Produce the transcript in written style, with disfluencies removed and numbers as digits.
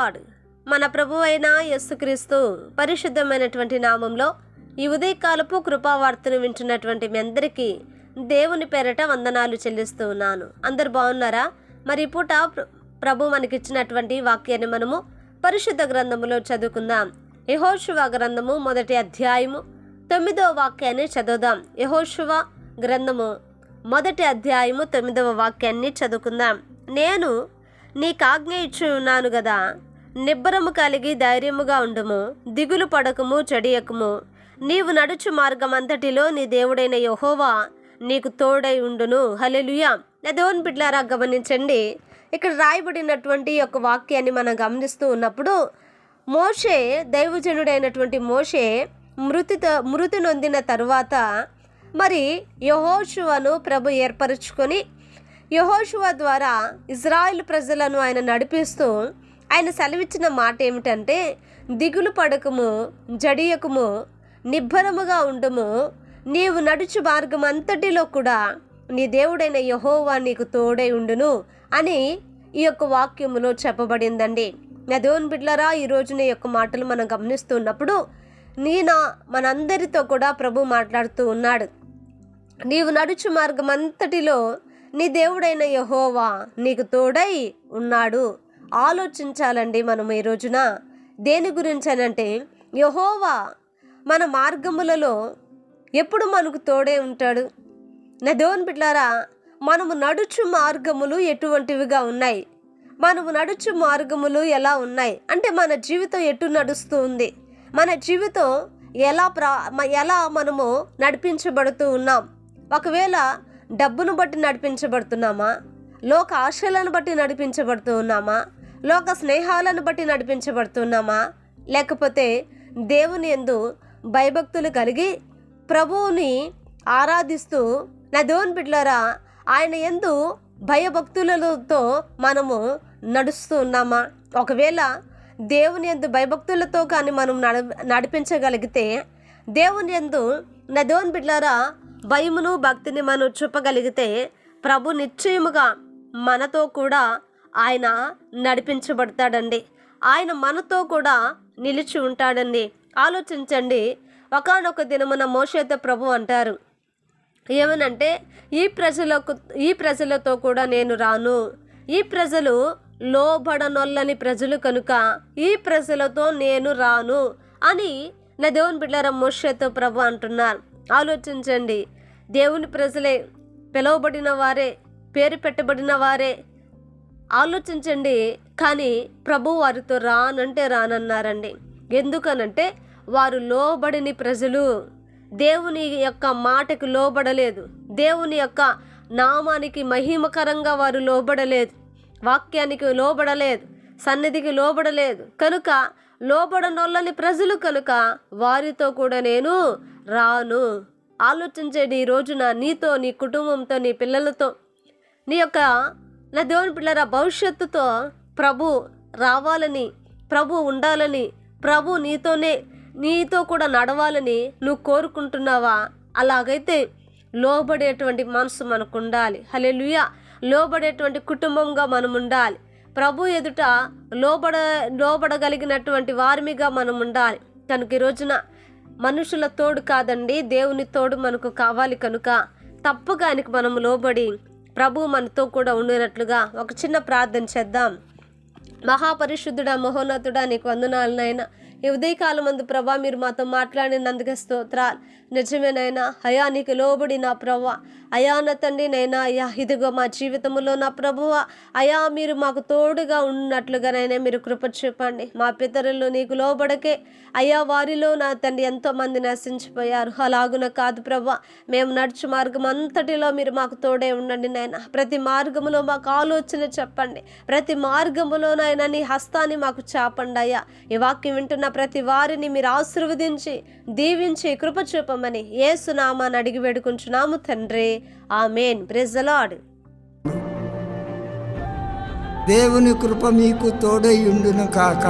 Lord. మన ప్రభు అయిన యేసుక్రీస్తు పరిశుద్ధమైనటువంటి నామంలో ఈ ఉదయకాలపు కృపావార్తను వింటున్నటువంటి మీ అందరికీ దేవుని పేరట వందనాలు చెల్లిస్తూ ఉన్నాను. అందరు బాగున్నారా? మరి పూట ప్రభు మనకిచ్చినటువంటి వాక్యాన్ని మనము పరిశుద్ధ గ్రంథములో చదువుకుందాం. యెహోషువ గ్రంథము 1వ అధ్యాయము 9వ వాక్యాన్ని చదువుదాం. యెహోషువ గ్రంథము 1వ అధ్యాయము 9వ వాక్యాన్ని చదువుకుందాం. నేను నీకు ఆజ్ఞ ఇచ్చి ఉన్నాను గదా, నిబ్బరము కలిగి ధైర్యముగా ఉండుము, దిగులు పడకము, చెడియకము. నీవు నడుచు మార్గం అంతటిలో నీ దేవుడైన యెహోవా నీకు తోడై ఉండును. హల్లెలూయా. దేవుని బిడ్డలారా, గమనించండి, ఇక్కడ రాయబడినటువంటి యొక్క వాక్యాన్ని మనం గమనిస్తూ ఉన్నప్పుడు మోషే, దైవజనుడైనటువంటి మోషే మృతి నొందిన తరువాత మరి యెహోషువను ప్రభు ఏర్పరచుకొని యెహోషువ ద్వారా ఇజ్రాయిల్ ప్రజలను ఆయన నడిపిస్తూ ఆయన సెలవిచ్చిన మాట ఏమిటంటే, దిగులు పడకము, జడియకము, నిబ్బరముగా ఉండుము, నీవు నడుచు మార్గం అంతటిలో కూడా నీ దేవుడైన యెహోవా నీకు తోడై ఉండును అని ఈ యొక్క వాక్యములో చెప్పబడిందండి. నా దేవుని బిడ్డలారా, ఈ రోజున ఈ యొక్క మాటలు మనం గమనిస్తున్నప్పుడు మనందరితో కూడా ప్రభు మాట్లాడుతూ ఉన్నాడు. నీవు నడుచు మార్గం అంతటిలో నీ దేవుడైన యెహోవా నీకు తోడై ఉన్నాడు. ఆలోచించాలండి మనం ఈ రోజున దేని గురించి అనంటే, యెహోవా మన మార్గములలో ఎప్పుడు మనకు తోడే ఉంటాడు. నా దేవుని బిడ్డలారా, మనము నడుచు మార్గములు ఎటువంటివిగా ఉన్నాయి, మనము నడుచు మార్గములు ఎలా ఉన్నాయి అంటే మన జీవితం ఎటు నడుస్తూ ఉంది, మన జీవితం ఎలా మనము నడిపించబడుతూ ఉన్నాం. ఒకవేళ డబ్బును బట్టి నడిపించబడుతున్నామా, లోక ఆశలను బట్టి నడిపించబడుతూ ఉన్నామా, లోక స్నేహాలను బట్టి నడిపించబడుతున్నామా, లేకపోతే దేవుని యందు భయభక్తులు కలిగి ప్రభువుని ఆరాధిస్తూ నా దేవుని బిడ్డలారా ఆయన యందు భయభక్తులతో మనము నడుస్తూ ఉన్నామా? ఒకవేళ దేవుని యందు భయభక్తులతో కానీ మనం నడిపించగలిగితే, దేవుని యందు నా దేవుని బిడ్డలారా భయమును భక్తిని మనం చూపగలిగితే, ప్రభు నిశ్చయముగా మనతో కూడా ఆయన నడిపించబడతాడండి. ఆయన మనతో కూడా నిలిచి ఉంటాడండి. ఆలోచించండి, ఒకానొక దినమున మోషేతో ప్రభు అంటారు ఏమనంటే, ఈ ప్రజలతో కూడా నేను రాను, ఈ ప్రజలు లోబడనొల్లని ప్రజలు కనుక ఈ ప్రజలతో నేను రాను అని నా దేవుని బిడ్డలారా మోషేతో ప్రభు అంటున్నారు. ఆలోచించండి, దేవుని ప్రజలే, పిలువబడిన వారే, పేరు పెట్టబడిన వారే. ఆలోచించండి, కానీ ప్రభు వారితో రానంటే రానన్నారండి. ఎందుకనంటే వారు లోబడిని ప్రజలు, దేవుని యొక్క మాటకు లోబడలేదు, దేవుని యొక్క నామానికి మహిమకరంగా వారు లోబడలేదు, వాక్యానికి లోబడలేదు, సన్నిధికి లోబడలేదు. కనుక లోబడనొల్లని ప్రజలు కనుక వారితో కూడా నేను రాను. ఆలోచించేది ఈ రోజున నీతో, నీ కుటుంబంతో, నీ పిల్లలతో, నీ యొక్క నా దేవుని పిల్లల భవిష్యత్తుతో ప్రభు రావాలని, ప్రభు ఉండాలని, ప్రభు నీతో కూడా నడవాలని నువ్వు కోరుకుంటున్నావా? అలాగైతే లోబడేటువంటి మనసు మనకు ఉండాలి. హల్లెలూయా. లోబడేటువంటి కుటుంబంగా మనం ఉండాలి. ప్రభు ఎదుట లోబడగలిగినటువంటి వారిమిగా మనం ఉండాలి. కనుక ఈ రోజున మనుషుల తోడు కాదండి, దేవుని తోడు మనకు కావాలి. కనుక తప్పగా ఆయనకు మనం లోబడి ప్రభు మనతో కూడా ఉండినట్లుగా ఒక చిన్న ప్రార్థన చేద్దాం. మహాపరిశుద్ధుడా, మహోన్నతుడా, నీకు వందనాలు నాయనా. ఈ ఉదయకాలం మందు ప్రభా మీరు మాతో మాట్లాడినందుకే స్తోత్రాలు. నిజమేనైనా అయా నీకు లోబడి నా ప్రభా, అయా నా తండ్రి నైనా, అయా ఇదిగో మా జీవితంలో నా ప్రభువ అయా మీరు మాకు తోడుగా ఉన్నట్లుగానైనా మీరు కృప చూపండి. మా పితరులు నీకు లోబడకే అయా వారిలో నా తండ్రి ఎంతోమంది నశించిపోయారు. అలాగున కాదు ప్రభా, మేము నడుచు మార్గం అంతటిలో మీరు మాకు తోడే ఉండండి నాయన. ప్రతి మార్గములో మాకు ఆలోచన చెప్పండి, ప్రతి మార్గములో నాయన నీ హస్తాన్ని మాకు చాపండి అయ్యా. ఈ వాక్యం వింటున్న ప్రతి వారిని మీరు ఆశీర్వదించి దీవించి కృప చూపమని యేసు నామాన్ని అడిగి వేడుకుంటున్నాము తండ్రి. ఆమేన్. Praise the Lord. దేవుని కృప మీకు తోడై ఉండును కాక.